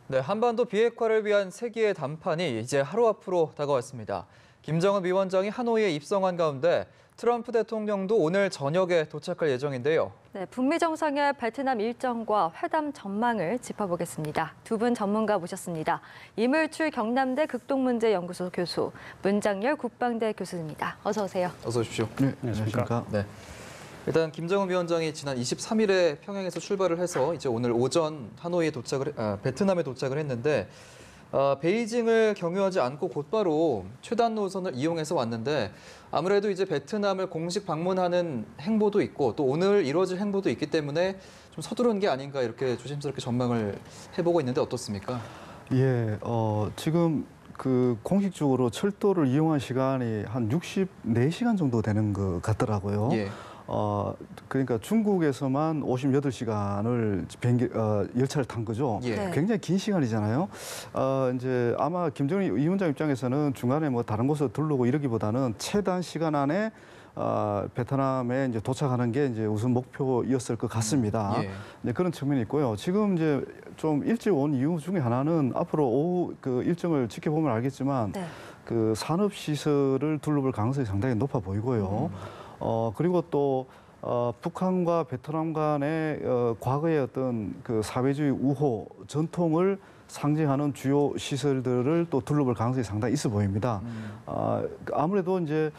네, 한반도 비핵화를 위한 세계의 담판이 이제 하루 앞으로 다가왔습니다. 김정은 위원장이 하노이에 입성한 가운데 트럼프 대통령도 오늘 저녁에 도착할 예정인데요. 네, 북미 정상의 베트남 일정과 회담 전망을 짚어보겠습니다. 두 분 전문가 모셨습니다. 이물출 경남대 극동문제연구소 교수, 문장열 국방대 교수입니다. 어서 오세요. 어서 오십시오. 네, 안녕하십니까. 네. 일단 김정은 위원장이 지난 23일에 평양에서 출발을 해서 이제 오늘 오전 하노이에 베트남에 도착을 했는데 베이징을 경유하지 않고 곧바로 최단 노선을 이용해서 왔는데 아무래도 이제 베트남을 공식 방문하는 행보도 있고 또 오늘 이루어질 행보도 있기 때문에 좀 서두른 게 아닌가 이렇게 조심스럽게 전망을 해보고 있는데 어떻습니까? 예, 지금 그 공식적으로 철도를 이용한 시간이 한 64시간 정도 되는 것 같더라고요. 예. 그러니까 중국에서만 58시간을 열차를 탄 거죠. 예. 네. 굉장히 긴 시간이잖아요. 이제 아마 김정은 위원장 입장에서는 중간에 뭐 다른 곳을 둘러고 이러기보다는 최단 시간 안에 베트남에 이제 도착하는 게 이제 우선 목표였을 것 같습니다. 예. 네, 그런 측면이 있고요. 지금 이제 좀 일찍 온 이유 중에 하나는 앞으로 오후 그 일정을 지켜보면 알겠지만 네. 그 산업 시설을 둘러볼 가능성이 상당히 높아 보이고요. 그리고 또 북한과 베트남 간의 과거의 어떤 그 사회주의 우호 전통을 상징하는 주요 시설들을 또 둘러볼 가능성이 상당히 있어 보입니다. 아무래도 이제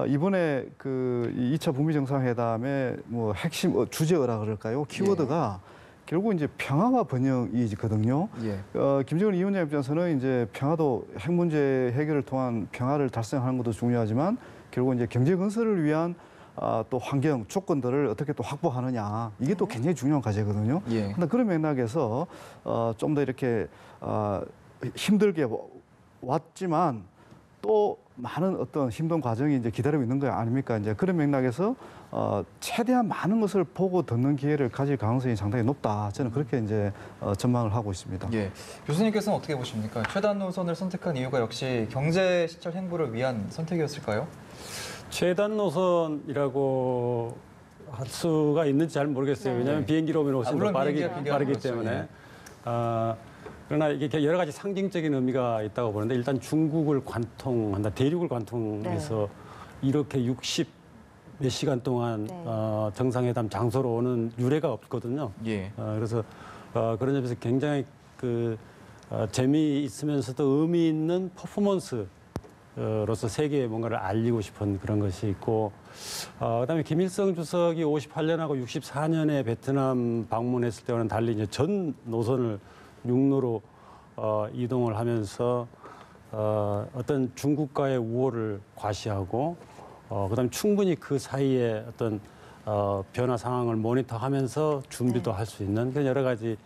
이번에 그 2차 북미 정상회담의 뭐 핵심 주제어라 그럴까요? 키워드가 결국 이제 평화와 번영이거든요. 예. 김정은 위원장 입장에서는 이제 평화도 핵 문제 해결을 통한 평화를 달성하는 것도 중요하지만 결국 이제 경제 건설을 위한 또 환경 조건들을 어떻게 또 확보하느냐 이게 또 굉장히 중요한 과제거든요. 예. 그런데 그런 맥락에서 좀 더 이렇게 힘들게 왔지만 또 많은 어떤 힘든 과정이 이제 기다리고 있는 거 아닙니까? 이제 그런 맥락에서 최대한 많은 것을 보고 듣는 기회를 가질 가능성이 상당히 높다. 저는 그렇게 이제 전망을 하고 있습니다. 예. 교수님께서는 어떻게 보십니까? 최단 노선을 선택한 이유가 역시 경제 시설 행보를 위한 선택이었을까요? 최단 노선이라고 할 수가 있는지 잘 모르겠어요. 왜냐하면 비행기로 오면 훨씬 더 빠르기 그렇죠. 때문에. 예. 그러나 이게 여러 가지 상징적인 의미가 있다고 보는데 일단 중국을 관통한다, 대륙을 관통해서 이렇게 60 몇 시간 동안 정상회담 장소로 오는 유례가 없거든요. 예. 그래서 그런 점에서 굉장히 재미있으면서도 의미 있는 퍼포먼스 로서 세계에 뭔가를 알리고 싶은 그런 것이 있고 그다음에 김일성 주석이 58년하고 64년에 베트남 방문했을 때와는 달리 이제 전 노선을 육로로 이동을 하면서 어떤 중국과의 우호를 과시하고 그다음에 충분히 그 사이에 어떤 변화 상황을 모니터하면서 준비도 할 수 있는 그런 여러 가지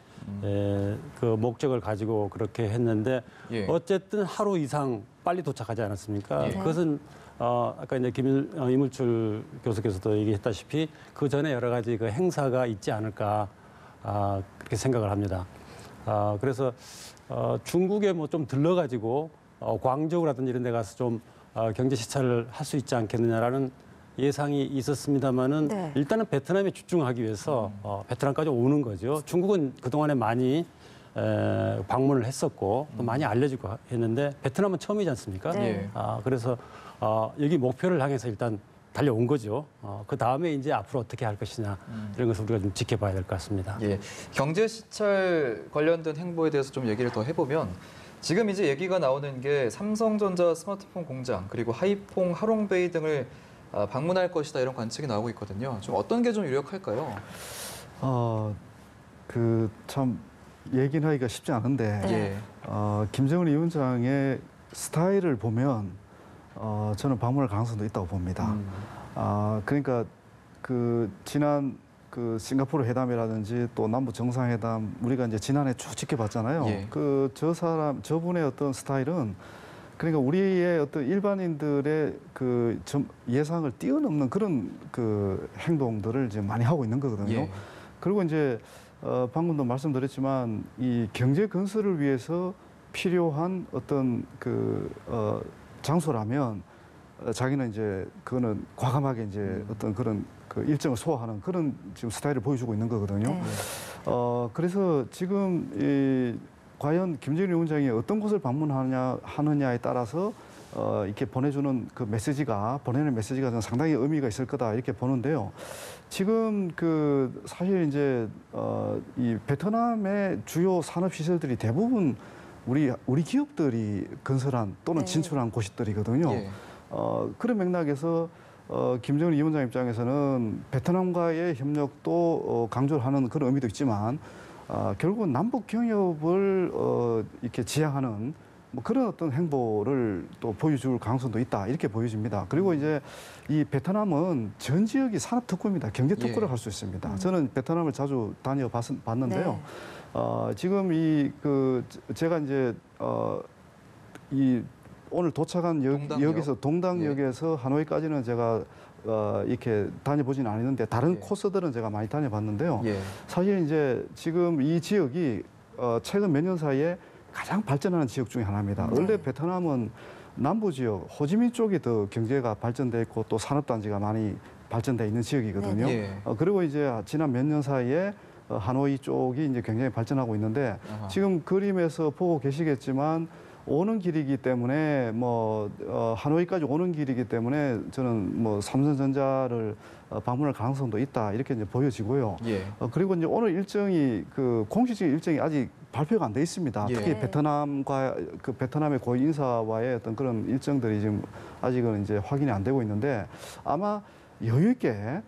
그 목적을 가지고 그렇게 했는데 예. 어쨌든 하루 이상 빨리 도착하지 않았습니까? 예. 그것은 아까 이제 이물출 교수께서도 얘기했다시피 그 전에 여러 가지 그 행사가 있지 않을까 그렇게 생각을 합니다. 그래서 중국에 뭐 좀 들러가지고 광저우라든지 이런 데 가서 좀 경제 시찰을 할 수 있지 않겠느냐라는 예상이 있었습니다만은 일단은 베트남에 집중하기 위해서 베트남까지 오는 거죠. 중국은 그동안에 많이 방문을 했었고 또 많이 알려지고 했는데 베트남은 처음이지 않습니까? 네. 그래서 여기 목표를 향해서 일단 달려온 거죠. 그 다음에 이제 앞으로 어떻게 할 것이냐 이런 것을 우리가 좀 지켜봐야 될 것 같습니다. 예. 경제 시찰 관련된 행보에 대해서 좀 얘기를 더 해보면 지금 이제 얘기가 나오는 게 삼성전자 스마트폰 공장 그리고 하이퐁 하롱베이 등을 방문할 것이다 이런 관측이 나오고 있거든요. 좀 어떤 게 좀 유력할까요? 그 참 얘기는 하기가 쉽지 않은데 예. 김정은 위원장의 스타일을 보면 저는 방문할 가능성도 있다고 봅니다. 그러니까 그 지난 그 싱가포르 회담이라든지 또 남북 정상회담 우리가 이제 지난해 쭉 지켜봤잖아요. 예. 저분의 어떤 스타일은 그러니까 우리의 어떤 일반인들의 그 예상을 뛰어넘는 그런 그 행동들을 이제 많이 하고 있는 거거든요. 예. 그리고 이제 방금도 말씀드렸지만 이 경제 건설을 위해서 필요한 어떤 그 장소라면 자기는 이제 그거는 과감하게 이제 어떤 그런 그 일정을 소화하는 그런 지금 스타일을 보여주고 있는 거거든요. 네. 그래서 지금 이 과연 김정일 위원장이 어떤 곳을 하느냐에 따라서 이렇게 보내는 메시지가 저는 상당히 의미가 있을 거다 이렇게 보는데요. 지금 사실 이제 이 베트남의 주요 산업 시설들이 대부분 우리 기업들이 건설한 또는 네. 진출한 곳들이거든요. 예. 그런 맥락에서 김정일 위원장 입장에서는 베트남과의 협력도 강조를 하는 그런 의미도 있지만 결국은 남북 경협을 이렇게 지향하는 뭐 그런 어떤 행보를 또 보여줄 가능성도 있다 이렇게 보여집니다. 그리고 이제 이 베트남은 전 지역이 산업 특구입니다. 경제 특구를 예. 할 수 있습니다. 저는 베트남을 자주 다녀봤는데요. 네. 지금 제가 이제 오늘 도착한 동당역. 역에서 동당역에서 하노이까지는 제가 이렇게 다녀보지는 않았는데 다른 예. 코스들은 제가 많이 다녀봤는데요. 예. 사실 이제 지금 이 지역이 최근 몇 년 사이에 가장 발전하는 지역 중에 하나입니다. 네. 원래 베트남은 남부 지역, 호지민 쪽이 더 경제가 발전돼 있고 또 산업단지가 많이 발전돼 있는 지역이거든요. 예. 그리고 이제 지난 몇 년 사이에 하노이 쪽이 이제 굉장히 발전하고 있는데 아하. 지금 그림에서 보고 계시겠지만 오는 길이기 때문에 하노이까지 오는 길이기 때문에 저는 삼성전자를 방문할 가능성도 있다 이렇게 이제 보여지고요. 예. 그리고 이제 오늘 일정이 공식적인 일정이 아직 발표가 안 돼 있습니다. 예. 특히 베트남의 고위 인사와의 어떤 그런 일정들이 지금 아직은 이제 확인이 안 되고 있는데 아마 여유 있게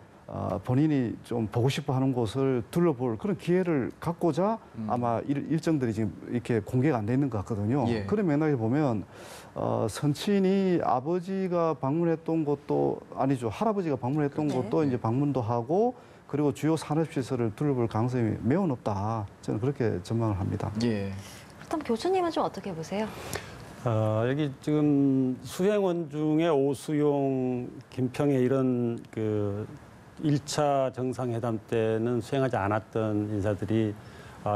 본인이 좀 보고 싶어 하는 곳을 둘러볼 그런 기회를 갖고자 아마 일정들이 지금 이렇게 공개가 안 돼 있는 것 같거든요. 예. 그런 맥락에 보면 선친이 아버지가 방문했던 곳도 아니죠. 할아버지가 방문했던 그렇죠. 곳도 이제 방문도 하고 그리고 주요 산업시설을 둘러볼 가능성이 매우 높다. 저는 그렇게 전망을 합니다. 예. 그렇다면 교수님은 좀 어떻게 보세요? 여기 지금 수행원 중에 오수용, 김평의 이런 1차 정상회담 때는 수행하지 않았던 인사들이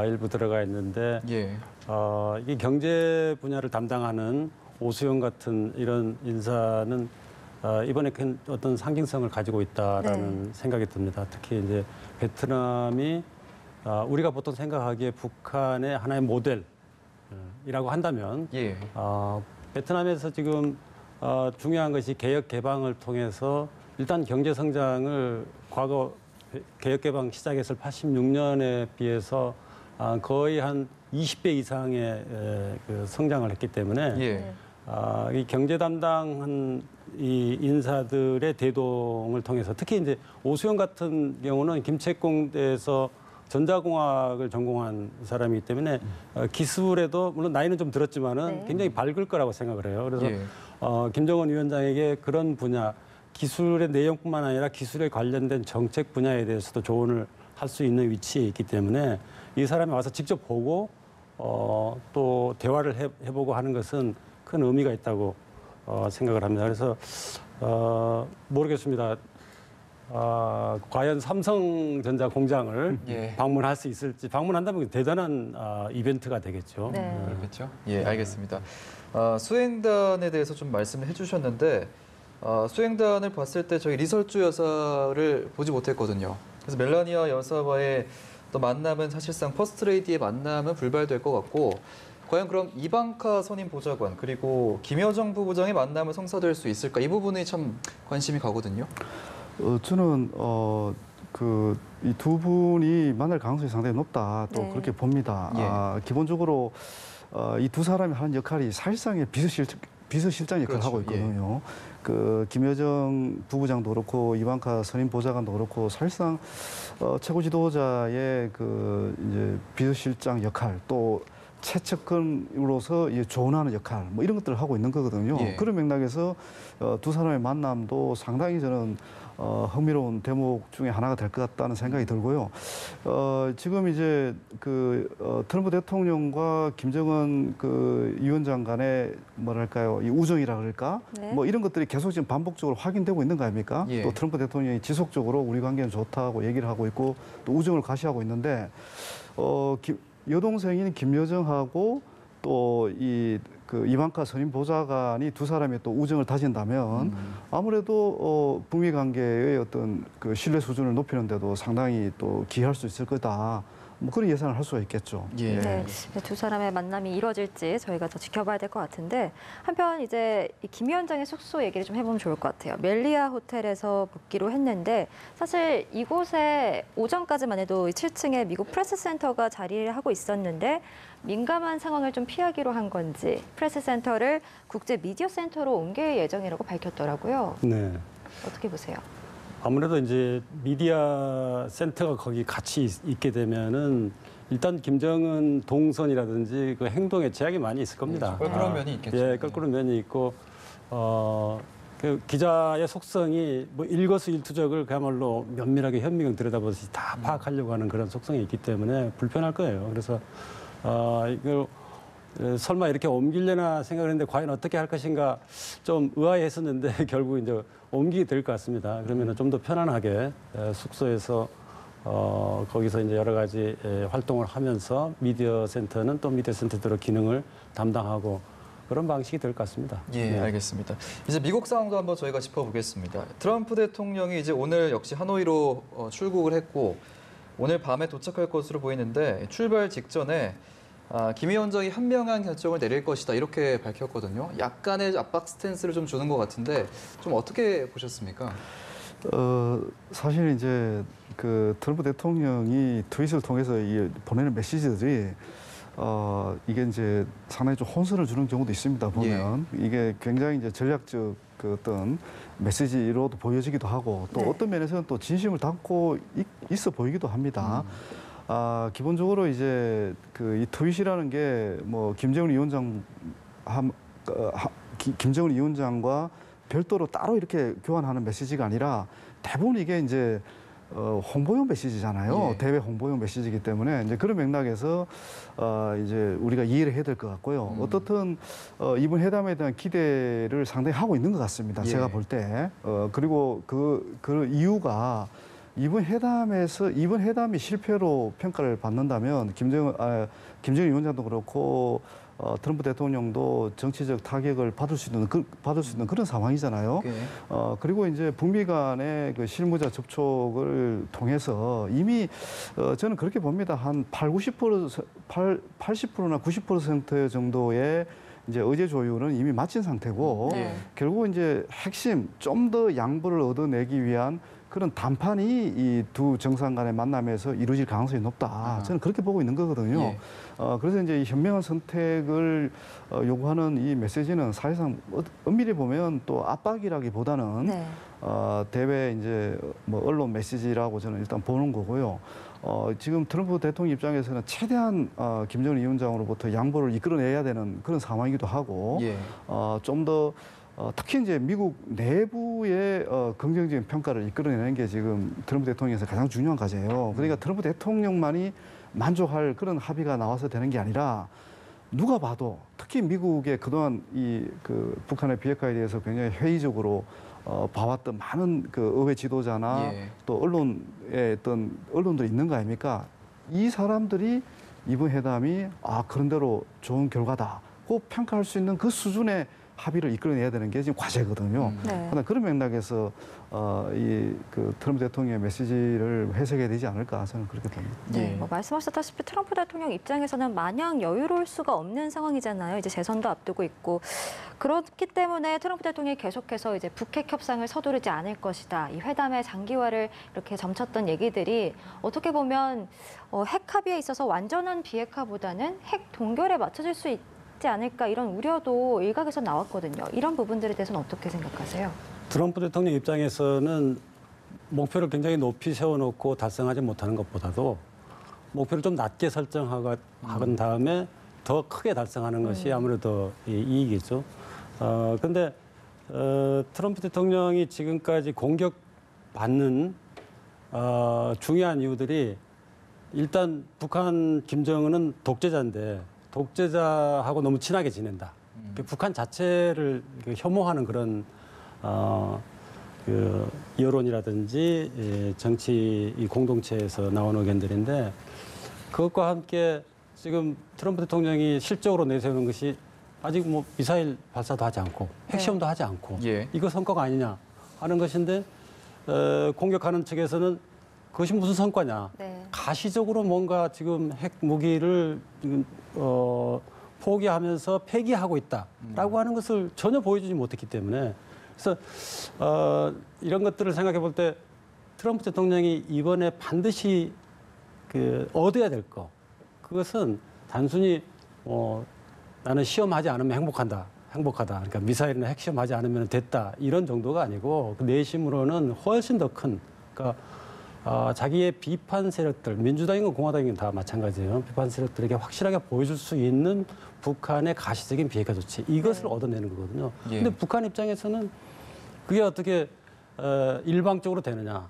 일부 들어가 있는데 예. 이 경제 분야를 담당하는 오수용 같은 이런 인사는 이번에 큰 어떤 상징성을 가지고 있다라는 생각이 듭니다. 특히 이제 베트남이 우리가 보통 생각하기에 북한의 하나의 모델이라고 한다면 예. 베트남에서 지금 중요한 것이 개혁 개방을 통해서 일단 경제 성장을 과거 개혁 개방 시작했을 86년에 비해서 거의 한 20배 이상의 성장을 했기 때문에 예. 이 경제 담당한 이 인사들의 대동을 통해서 특히 이제 오수영 같은 경우는 김책공대에서 전자공학을 전공한 사람이기 때문에 기술에도 물론 나이는 좀 들었지만은 네. 굉장히 밝을 거라고 생각을 해요. 그래서 예. 김정은 위원장에게 그런 분야 기술의 내용뿐만 아니라 기술에 관련된 정책 분야에 대해서도 조언을 할 수 있는 위치에 있기 때문에 이 사람이 와서 직접 보고 또 대화를 해보고 하는 것은 큰 의미가 있다고 생각을 합니다. 그래서 모르겠습니다. 과연 삼성전자 공장을 예. 방문할 수 있을지 방문한다면 대단한 이벤트가 되겠죠. 네. 그렇겠죠. 예, 알겠습니다. 수행단에 대해서 좀 말씀을 해주셨는데 수행단을 봤을 때 저희 리설주 여사를 보지 못했거든요. 그래서 멜라니아 여사와의 또 만남은 사실상 퍼스트레이디의 만남은 불발될 것 같고 과연 그럼 이방카 선임 보좌관 그리고 김여정 부부장의 만남은 성사될 수 있을까? 이 부분이 참 관심이 가거든요. 저는 이 두 분이 만날 가능성이 상당히 높다. 또 네. 그렇게 봅니다. 예. 기본적으로 이 두 사람이 하는 역할이 사실상의 비서실장 역할을 그렇죠. 하고 있거든요. 김여정 부부장도 그렇고 이방카 선임 보좌관도 그렇고 사실상 최고 지도자의 이제 비서실장 역할 또 최측근으로서 조언하는 역할 뭐 이런 것들을 하고 있는 거거든요. 예. 그런 맥락에서 두 사람의 만남도 상당히 저는 흥미로운 대목 중에 하나가 될 것 같다는 생각이 들고요. 지금 이제 트럼프 대통령과 김정은 위원장 간의 뭐랄까요, 이 우정이라 그럴까? 네. 뭐 이런 것들이 계속 지금 반복적으로 확인되고 있는 거 아닙니까? 예. 또 트럼프 대통령이 지속적으로 우리 관계는 좋다고 얘기를 하고 있고 또 우정을 가시하고 있는데 여동생인 김여정하고 또 이방카 선임 보좌관이 두 사람이 또 우정을 다진다면 아무래도 북미 관계의 어떤 신뢰 수준을 높이는 데도 상당히 또 기여할 수 있을 거다. 뭐 그런 예상을 할 수가 있겠죠. 예. 네, 두 사람의 만남이 이루어질지 저희가 더 지켜봐야 될 것 같은데 한편 이제 김 위원장의 숙소 얘기를 좀 해보면 좋을 것 같아요. 멜리아 호텔에서 묵기로 했는데 사실 이곳에 오전까지만 해도 7층에 미국 프레스센터가 자리를 하고 있었는데 민감한 상황을 좀 피하기로 한 건지 프레스센터를 국제 미디어 센터로 옮길 예정이라고 밝혔더라고요. 네. 어떻게 보세요? 아무래도 이제 미디어 센터가 거기 같이 있게 되면은 일단 김정은 동선이라든지 그 행동에 제약이 많이 있을 겁니다. 껄끄러운 면이 있겠죠. 예, 껄끄러운 면이 있고 그 기자의 속성이 뭐 일거수일투족을 그야말로 면밀하게 현미경 들여다보듯이 다 파악하려고 하는 그런 속성이 있기 때문에 불편할 거예요. 그래서 이걸 설마 이렇게 옮기려나 생각을 했는데 과연 어떻게 할 것인가 좀 의아했었는데 결국 이제 옮기게 될 것 같습니다. 그러면 좀 더 편안하게 숙소에서 거기서 이제 여러 가지 활동을 하면서 미디어 센터는 또 미디어 센터대로 기능을 담당하고 그런 방식이 될 것 같습니다. 예, 네. 알겠습니다. 이제 미국 상황도 한번 저희가 짚어보겠습니다. 트럼프 대통령이 이제 오늘 역시 하노이로 출국을 했고 오늘 밤에 도착할 것으로 보이는데 출발 직전에 김 위원장이 현명한 결정을 내릴 것이다 이렇게 밝혔거든요. 약간의 압박 스탠스를 좀 주는 것 같은데 좀 어떻게 보셨습니까? 사실 이제 그 트럼프 대통령이 트윗을 통해서 보내는 메시지들이 이게 이제 상당히 좀 혼선을 주는 경우도 있습니다. 보면 이게 굉장히 이제 전략적 그 어떤 메시지로도 보여지기도 하고 또 네. 어떤 어떤 면에서는 또 진심을 담고 있어 보이기도 합니다. 기본적으로 이제 그 이 트윗이라는 게 뭐 김정은 위원장과 별도로 따로 이렇게 교환하는 메시지가 아니라 대부분 이게 이제 홍보용 메시지잖아요. 예. 대외 홍보용 메시지이기 때문에 이제 그런 맥락에서 이제 우리가 이해를 해야 될 것 같고요. 어떻든 이번 회담에 대한 기대를 상당히 하고 있는 것 같습니다. 예. 제가 볼 때. 그리고 그 이유가 이번 회담이 실패로 평가를 받는다면 김정은 위원장도 그렇고 트럼프 대통령도 정치적 타격을 받을 수 있는 그런 상황이잖아요. 예. 그리고 이제 북미 간의 그 실무자 접촉을 통해서 이미 저는 그렇게 봅니다. 한 80%나 90% 정도의 이제 의제 조율은 이미 마친 상태고 네. 결국 이제 핵심 좀 더 양보를 얻어내기 위한 그런 담판이 이 두 정상 간의 만남에서 이루어질 가능성이 높다. 저는 그렇게 보고 있는 거거든요. 예. 그래서 이제 이 현명한 선택을 요구하는 이 메시지는 사실상 엄밀히 보면 또 압박이라기보다는 네. 대외 이제 뭐 언론 메시지라고 저는 일단 보는 거고요. 지금 트럼프 대통령 입장에서는 최대한 김정은 위원장으로부터 양보를 이끌어내야 되는 그런 상황이기도 하고 예. 좀 더 특히 이제 미국 내부의 긍정적인 평가를 이끌어내는 게 지금 트럼프 대통령에서 가장 중요한 과제예요. 그러니까 트럼프 대통령만이 만족할 그런 합의가 나와서 되는 게 아니라 누가 봐도 특히 미국의 그동안 그 북한의 비핵화에 대해서 굉장히 회의적으로 봐왔던 많은 그 의회 지도자나 예. 또 언론의 어떤 언론들이 있는 거 아닙니까? 이 사람들이 이번 회담이 그런대로 좋은 결과다고 평가할 수 있는 그 수준의 합의를 이끌어내야 되는 게 지금 과제거든요. 네. 그러나 그런 맥락에서 그 트럼프 대통령의 메시지를 해석해야 되지 않을까 저는 그렇게 봅니다. 네, 예. 뭐 말씀하셨다시피 트럼프 대통령 입장에서는 마냥 여유로울 수가 없는 상황이잖아요. 이제 재선도 앞두고 있고 그렇기 때문에 트럼프 대통령이 계속해서 이제 북핵 협상을 서두르지 않을 것이다. 이 회담의 장기화를 이렇게 점쳤던 얘기들이 어떻게 보면 핵 합의에 있어서 완전한 비핵화보다는 핵 동결에 맞춰질 수 있지 않을까 이런 우려도 일각에서 나왔거든요. 이런 부분들에 대해서는 어떻게 생각하세요? 트럼프 대통령 입장에서는 목표를 굉장히 높이 세워놓고 달성하지 못하는 것보다도 목표를 좀 낮게 설정한 다음에 더 크게 달성하는 것이 아무래도 이익이죠. 그런데 트럼프 대통령이 지금까지 공격받는 중요한 이유들이 일단 북한 김정은은 독재자인데 독재자하고 너무 친하게 지낸다. 북한 자체를 혐오하는 그런 그 여론이라든지 정치 이 공동체에서 나오는 의견들인데 그것과 함께 지금 트럼프 대통령이 실적으로 내세우는 것이 아직 뭐 미사일 발사도 하지 않고 핵시험도 하지 않고 예. 이거 성과가 아니냐 하는 것인데 공격하는 측에서는 그것이 무슨 성과냐. 네. 가시적으로 뭔가 지금 핵 무기를 지금 포기하면서 폐기하고 있다라고 하는 것을 전혀 보여주지 못했기 때문에 그래서 이런 것들을 생각해 볼 때 트럼프 대통령이 이번에 반드시 얻어야 될 거 그것은 단순히 나는 시험하지 않으면 행복하다. 그러니까 미사일이나 핵시험하지 않으면 됐다. 이런 정도가 아니고 그 내심으로는 훨씬 더 큰 그러니까 자기의 비판 세력들, 민주당이건 공화당이건 다 마찬가지예요. 비판 세력들에게 확실하게 보여줄 수 있는 북한의 가시적인 비핵화 조치 이것을 얻어내는 거거든요. 예. 근데 북한 입장에서는 그게 어떻게 일방적으로 되느냐.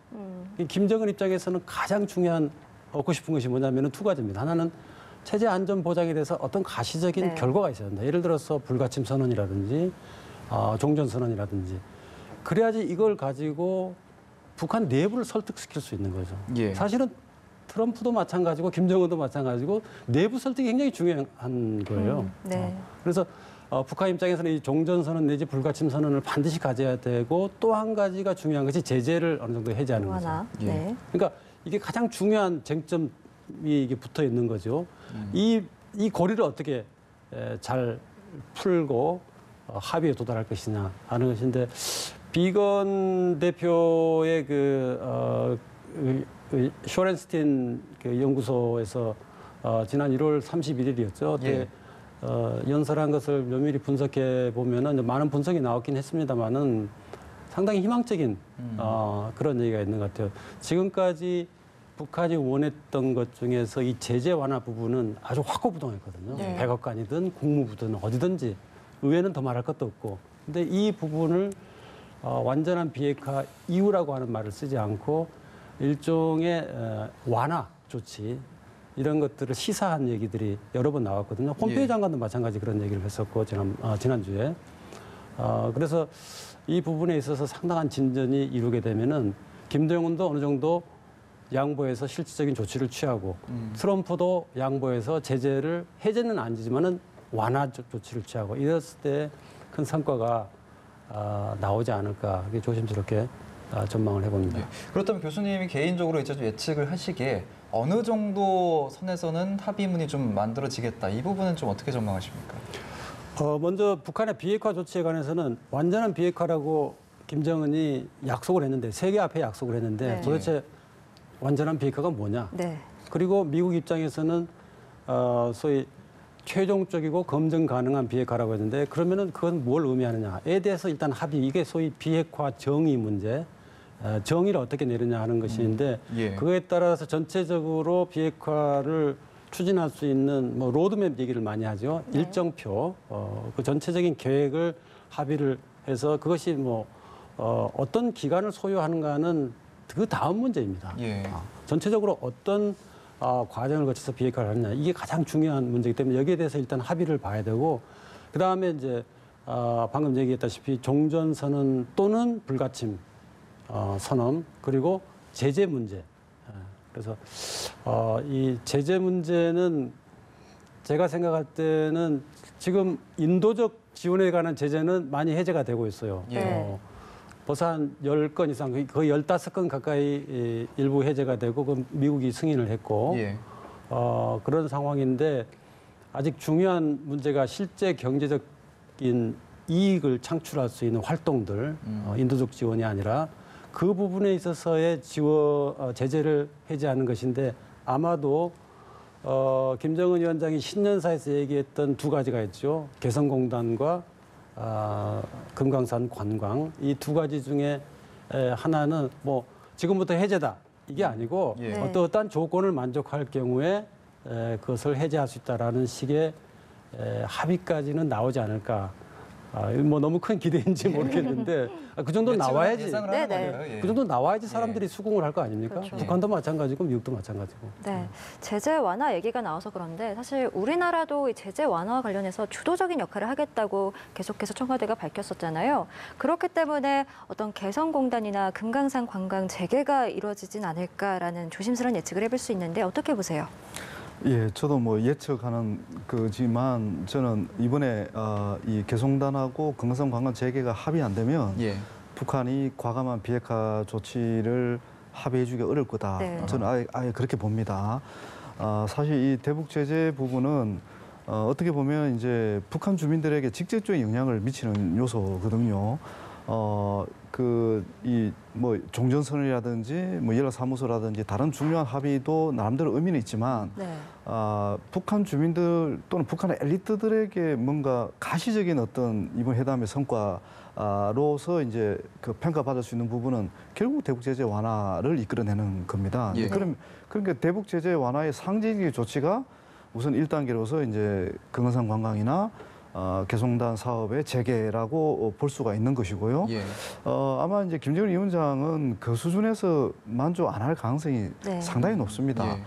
김정은 입장에서는 가장 중요한 얻고 싶은 것이 뭐냐면 두 가지입니다. 하나는 체제 안전 보장에 대해서 어떤 가시적인 네. 결과가 있어야 한다. 예를 들어서 불가침 선언이라든지 종전 선언이라든지 그래야지 이걸 가지고 북한 내부를 설득시킬 수 있는 거죠. 예. 사실은 트럼프도 마찬가지고 김정은도 마찬가지고 내부 설득이 굉장히 중요한 거예요. 네. 그래서 북한 입장에서는 이 종전 선언 내지 불가침 선언을 반드시 가져야 되고 또 한 가지가 중요한 것이 제재를 어느 정도 해제하는 거죠. 하나. 예. 네. 그러니까 이게 가장 중요한 쟁점이 이게 붙어 있는 거죠. 이 고리를 어떻게 잘 풀고 합의에 도달할 것이냐 하는 것인데 비건 대표의 쇼렌스틴 연구소에서 지난 1월 31일이었죠. 그때 연설한 것을 면밀히 분석해 보면은 많은 분석이 나왔긴 했습니다만은 상당히 희망적인 그런 얘기가 있는 것 같아요. 지금까지 북한이 원했던 것 중에서 이 제재 완화 부분은 아주 확고부동했거든요. 네. 백악관이든 국무부든 어디든지 의회는 더 말할 것도 없고. 근데 이 부분을 완전한 비핵화 이후라고 하는 말을 쓰지 않고 일종의 완화 조치 이런 것들을 시사한 얘기들이 여러 번 나왔거든요. 폼페이오 장관도 마찬가지 그런 얘기를 했었고 지난주에. 그래서 이 부분에 있어서 상당한 진전이 이루게 되면은 김정은도 어느 정도 양보해서 실질적인 조치를 취하고 트럼프도 양보해서 제재를 해제는 아니지만은 완화 조치를 취하고 이랬을 때 큰 성과가 나오지 않을까 그게 조심스럽게 전망을 해봅니다. 예. 그렇다면 교수님이 개인적으로 이제 좀 예측을 하시기에 어느 정도 선에서는 합의문이 좀 만들어지겠다 이 부분은 좀 어떻게 전망하십니까? 먼저 북한의 비핵화 조치에 관해서는 완전한 비핵화라고 김정은이 약속을 했는데 세계 앞에 약속을 했는데 네. 도대체 완전한 비핵화가 뭐냐? 네. 그리고 미국 입장에서는 소위 최종적이고 검증 가능한 비핵화라고 했는데 그러면은 그건 뭘 의미하느냐에 대해서 일단 합의 이게 소위 비핵화 정의 문제 정의를 어떻게 내리냐 하는 것인데 예. 그거에 따라서 전체적으로 비핵화를 추진할 수 있는 뭐 로드맵 얘기를 많이 하죠. 네. 일정표 그 전체적인 계획을 합의를 해서 그것이 뭐 어떤 기간을 소요하는가는 그 다음 문제입니다. 예. 전체적으로 어떤 과정을 거쳐서 비핵화를 하느냐 이게 가장 중요한 문제이기 때문에 여기에 대해서 일단 합의를 봐야 되고 그 다음에 이제 방금 얘기했다시피 종전 선언 또는 불가침 선언 그리고 제재 문제. 그래서 이 제재 문제는 제가 생각할 때는 지금 인도적 지원에 관한 제재는 많이 해제가 되고 있어요. 네. 벌써 한 10건 이상, 거의 15건 가까이 일부 해제가 되고 그 미국이 승인을 했고 예. 그런 상황인데 아직 중요한 문제가 실제 경제적인 이익을 창출할 수 있는 활동들, 인도적 지원이 아니라 그 부분에 있어서의 제재를 해제하는 것인데 아마도 김정은 위원장이 신년사에서 얘기했던 두 가지가 있죠. 개성공단과 금강산 관광 이 두 가지 중에 하나는 뭐 지금부터 해제다 이게 아니고 예. 어떠한 조건을 만족할 경우에 그것을 해제할 수 있다라는 식의 합의까지는 나오지 않을까. 뭐 너무 큰 기대인지 모르겠는데 그 정도 나와야지. 예상을 하는 네네. 거예요. 예. 그 정도 나와야지 사람들이 수긍을 할 거 아닙니까? 그렇죠. 북한도 마찬가지고 미국도 마찬가지고. 네, 제재 완화 얘기가 나와서 그런데 사실 우리나라도 이 제재 완화와 관련해서 주도적인 역할을 하겠다고 계속해서 청와대가 밝혔었잖아요. 그렇기 때문에 어떤 개성공단이나 금강산 관광 재개가 이루어지진 않을까라는 조심스러운 예측을 해볼 수 있는데 어떻게 보세요? 예, 저도 뭐 예측하는 거지만 저는 이번에 이 개성단하고 금강산 관광 재개가 합의 안 되면 예. 북한이 과감한 비핵화 조치를 합의해주기 어려울 거다. 네. 저는 아예 그렇게 봅니다. 사실 이 대북 제재 부분은 어떻게 보면 이제 북한 주민들에게 직접적인 영향을 미치는 요소거든요. 뭐 종전선언이라든지 뭐 연락사무소라든지 다른 중요한 합의도 나름대로 의미는 있지만 네. 북한 주민들 또는 북한의 엘리트들에게 뭔가 가시적인 어떤 이번 회담의 성과로서 이제 그 평가받을 수 있는 부분은 결국 대북 제재 완화를 이끌어내는 겁니다. 예. 그러니까 대북 제재 완화의 상징적인 조치가 우선 1단계로서 이제 금강산 관광이나 개성단 사업의 재개라고 볼 수가 있는 것이고요. 예. 아마 이제 김정은 위원장은 그 수준에서 만족 안 할 가능성이 네. 상당히 높습니다. 예.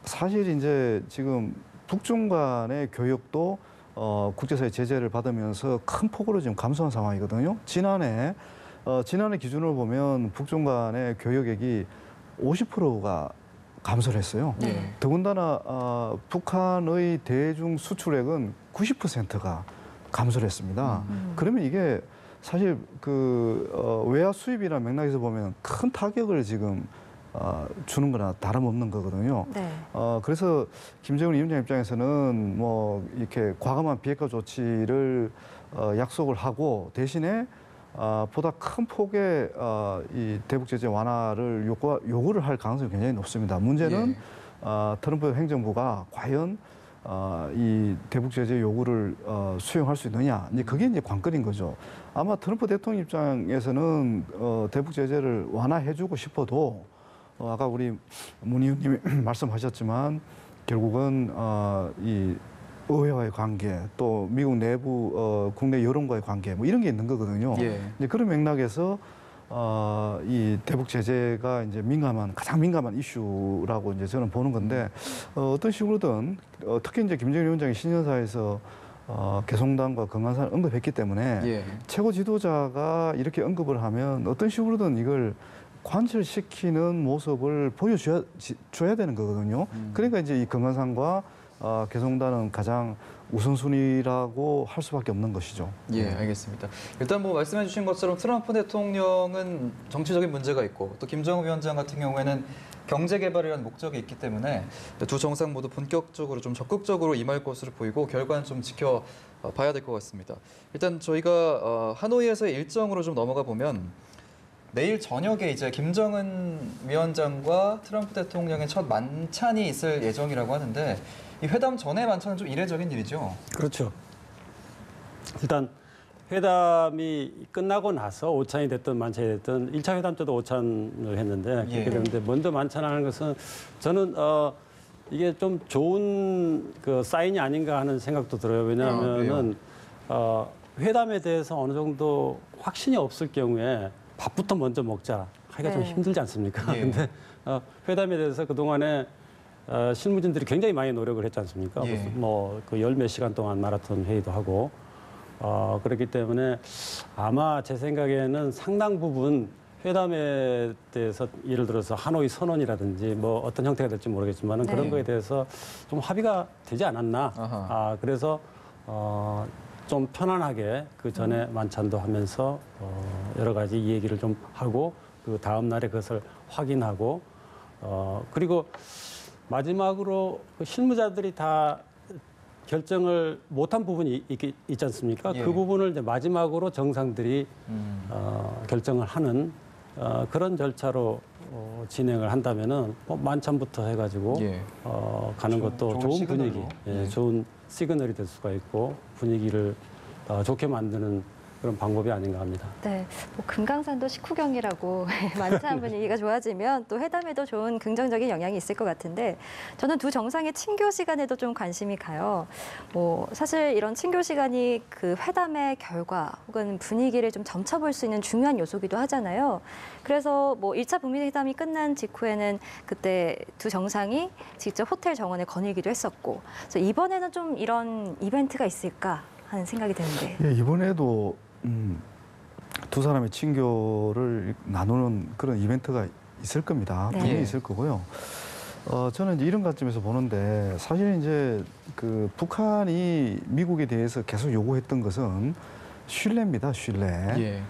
사실 이제 지금 북중 간의 교역도 국제사회 제재를 받으면서 큰 폭으로 지금 감소한 상황이거든요. 지난해 기준으로 보면 북중 간의 교역액이 50%가 감소를 했어요. 예. 더군다나 북한의 대중 수출액은 90%가 감소를 했습니다. 그러면 이게 사실 외화 수입이나 맥락에서 보면 큰 타격을 지금 주는 거나 다름없는 거거든요. 네. 그래서 김정은 위원장 입장에서는 뭐 이렇게 과감한 비핵화 조치를 약속을 하고 대신에 보다 큰 폭의 이 대북 제재 완화를 요구를 할 가능성이 굉장히 높습니다. 문제는 트럼프 행정부가 과연 이 대북 제재 요구를 수용할 수 있느냐, 이제 그게 이제 관건인 거죠. 아마 트럼프 대통령 입장에서는 대북 제재를 완화해주고 싶어도 아까 우리 문 의원님이 말씀하셨지만 결국은 이 의회와의 관계, 또 미국 내부 국내 여론과의 관계, 뭐 이런 게 있는 거거든요. 예. 이제 그런 맥락에서 이 대북 제재가 이제 가장 민감한 이슈라고 이제 저는 보는 건데 어떤 식으로든 특히 이제 김정일 위원장이 신년사에서 개성단과 금강산을 언급했기 때문에 예. 최고 지도자가 이렇게 언급을 하면 어떤 식으로든 이걸 관철시키는 모습을 보여줘야 되는 거거든요. 그러니까 이제 이 금강산과 개성단은 가장 우선순위라고 할 수밖에 없는 것이죠. 예, 알겠습니다. 일단 뭐 말씀해 주신 것처럼 트럼프 대통령은 정치적인 문제가 있고 또 김정은 위원장 같은 경우에는 경제 개발이라는 목적이 있기 때문에 두 정상 모두 본격적으로 좀 적극적으로 임할 것으로 보이고 결과는 좀 지켜봐야 될 것 같습니다. 일단 저희가 하노이에서의 일정으로 좀 넘어가 보면 내일 저녁에 이제 김정은 위원장과 트럼프 대통령의 첫 만찬이 있을 예정이라고 하는데 이 회담 전의 만찬은 좀 이례적인 일이죠. 그렇죠. 일단 회담이 끝나고 나서 오찬이 됐든 만찬이 됐든 1차 회담 때도 오찬을 했는데 그렇게 예. 되는데 먼저 만찬하는 것은 저는 이게 좀 좋은 그 사인이 아닌가 하는 생각도 들어요. 왜냐하면은 회담에 대해서 어느 정도 확신이 없을 경우에 밥부터 먼저 먹자 하기가 좀 네. 힘들지 않습니까? 예. 근데 회담에 대해서 그동안에 실무진들이 굉장히 많이 노력을 했지 않습니까? 예. 뭐그 열 몇 시간 동안 마라톤 회의도 하고 그렇기 때문에 아마 제 생각에는 상당 부분 회담에 대해서 예를 들어서 하노이 선언이라든지 뭐 어떤 형태가 될지 모르겠지만 네. 그런 거에 대해서 좀 합의가 되지 않았나. 아하. 그래서 좀 편안하게 그 전에 만찬도 하면서 여러 가지 얘기를 좀 하고 그 다음 날에 그것을 확인하고 그리고 마지막으로 그 실무자들이 다 결정을 못한 부분이 있지 않습니까? 예. 그 부분을 이제 마지막으로 정상들이 결정을 하는 그런 절차로 진행을 한다면은 뭐 만찬부터 해가지고 예. 가는 것도 좋은 좋은 시그널로. 분위기, 예. 좋은 시그널이 될 수가 있고 분위기를 좋게 만드는 그런 방법이 아닌가 합니다. 네, 뭐 금강산도 식후경이라고 만찬 분위기가 좋아지면 또 회담에도 좋은 긍정적인 영향이 있을 것 같은데 저는 두 정상의 친교 시간에도 좀 관심이 가요. 뭐 사실 이런 친교 시간이 그 회담의 결과 혹은 분위기를 좀 점쳐볼 수 있는 중요한 요소기도 하잖아요. 그래서 뭐 1차 북미 회담이 끝난 직후에는 그때 두 정상이 직접 호텔 정원에 거닐기도 했었고 그래서 이번에는 좀 이런 이벤트가 있을까 하는 생각이 드는데. 예, 이번에도 두 사람의 친교를 나누는 그런 이벤트가 있을 겁니다. 네. 분명히 있을 거고요. 저는 이제 이런 관점에서 보는데 사실 이제 그 북한이 미국에 대해서 계속 요구했던 것은 신뢰입니다. 신뢰. 예.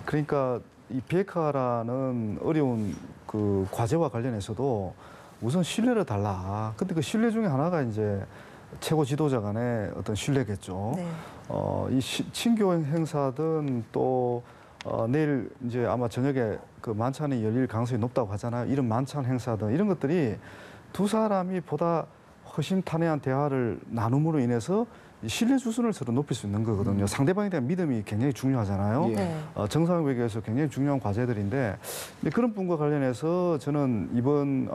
그러니까 이 비핵화라는 어려운 그 과제와 관련해서도 우선 신뢰를 달라. 근데 그 신뢰 중에 하나가 이제 최고 지도자 간의 어떤 신뢰겠죠. 네. 이 친교 행사든 또 내일 이제 아마 저녁에 그 만찬이 열릴 가능성이 높다고 하잖아요. 이런 만찬 행사든 이런 것들이 두 사람이 보다 허심탄회한 대화를 나눔으로 인해서 이 신뢰 수준을 서로 높일 수 있는 거거든요. 상대방에 대한 믿음이 굉장히 중요하잖아요. 예. 네. 정상 외교에서 굉장히 중요한 과제들인데 근데 그런 부분과 관련해서 저는 이번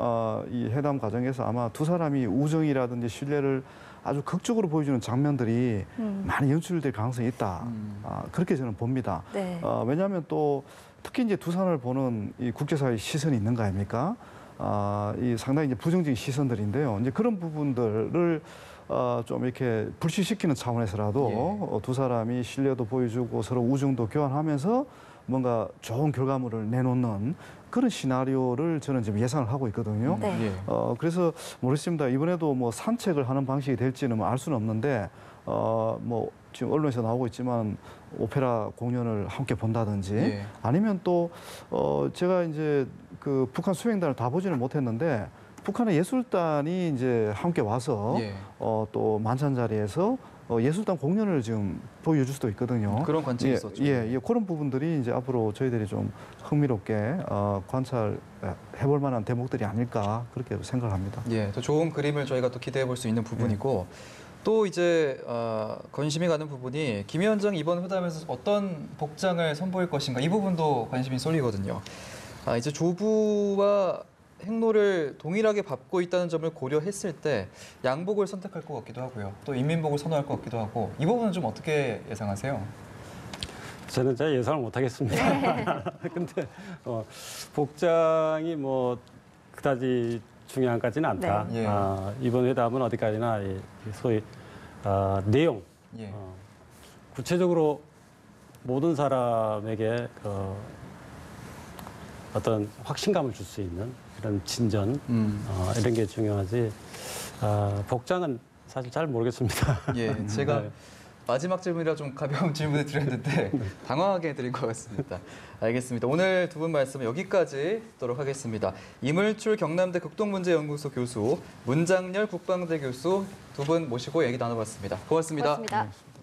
이 회담 과정에서 아마 두 사람이 우정이라든지 신뢰를 아주 극적으로 보여주는 장면들이 많이 연출될 가능성이 있다. 그렇게 저는 봅니다. 네. 왜냐하면 또 특히 이제 두산을 보는 이 국제사회의 시선이 있는 거 아닙니까? 이 상당히 이제 부정적인 시선들인데요. 이제 그런 부분들을 좀 이렇게 불식시키는 차원에서라도 두 사람이 신뢰도 보여주고 서로 우정도 교환하면서 뭔가 좋은 결과물을 내놓는 그런 시나리오를 저는 지금 예상을 하고 있거든요. 네. 예. 그래서 모르겠습니다. 이번에도 뭐 산책을 하는 방식이 될지는 뭐 알 수는 없는데 뭐 지금 언론에서 나오고 있지만 오페라 공연을 함께 본다든지 예. 아니면 또 제가 이제 그 북한 수행단을 다 보지는 못했는데 북한의 예술단이 이제 함께 와서 예. 또 만찬 자리에서 예술단 공연을 지금 보여줄 수도 있거든요. 그런 관측이 예, 있었죠. 예, 그런 부분들이 이제 앞으로 저희들이 좀 흥미롭게 관찰해볼 만한 대목들이 아닐까 그렇게 생각합니다. 예, 더 좋은 그림을 저희가 또 기대해 볼 수 있는 부분이고 또 이제 관심이 가는 부분이 김 위원장이 이번 회담에서 어떤 복장을 선보일 것인가 이 부분도 관심이 쏠리거든요. 이제 조부와 행로를 동일하게 밟고 있다는 점을 고려했을 때 양복을 선택할 것 같기도 하고요. 또 인민복을 선호할 것 같기도 하고 이 부분은 좀 어떻게 예상하세요? 저는 잘 예상을 못 하겠습니다. 근데 복장이 뭐 그다지 중요한까지는 않다. 네. 예. 이번 회담은 어디까지나 이 소위 내용, 예. 구체적으로 모든 사람에게 어떤 확신감을 줄 수 있는 그런 진전 이런 게 중요하지. 복장은 사실 잘 모르겠습니다. 예, 제가 네. 마지막 질문이라 좀 가벼운 질문을 드렸는데 당황하게 해드린 것 같습니다. 알겠습니다. 오늘 두 분 말씀 여기까지 듣도록 하겠습니다. 이물출 경남대 극동문제연구소 교수, 문장열 국방대 교수 두 분 모시고 얘기 나눠봤습니다. 고맙습니다. 고맙습니다.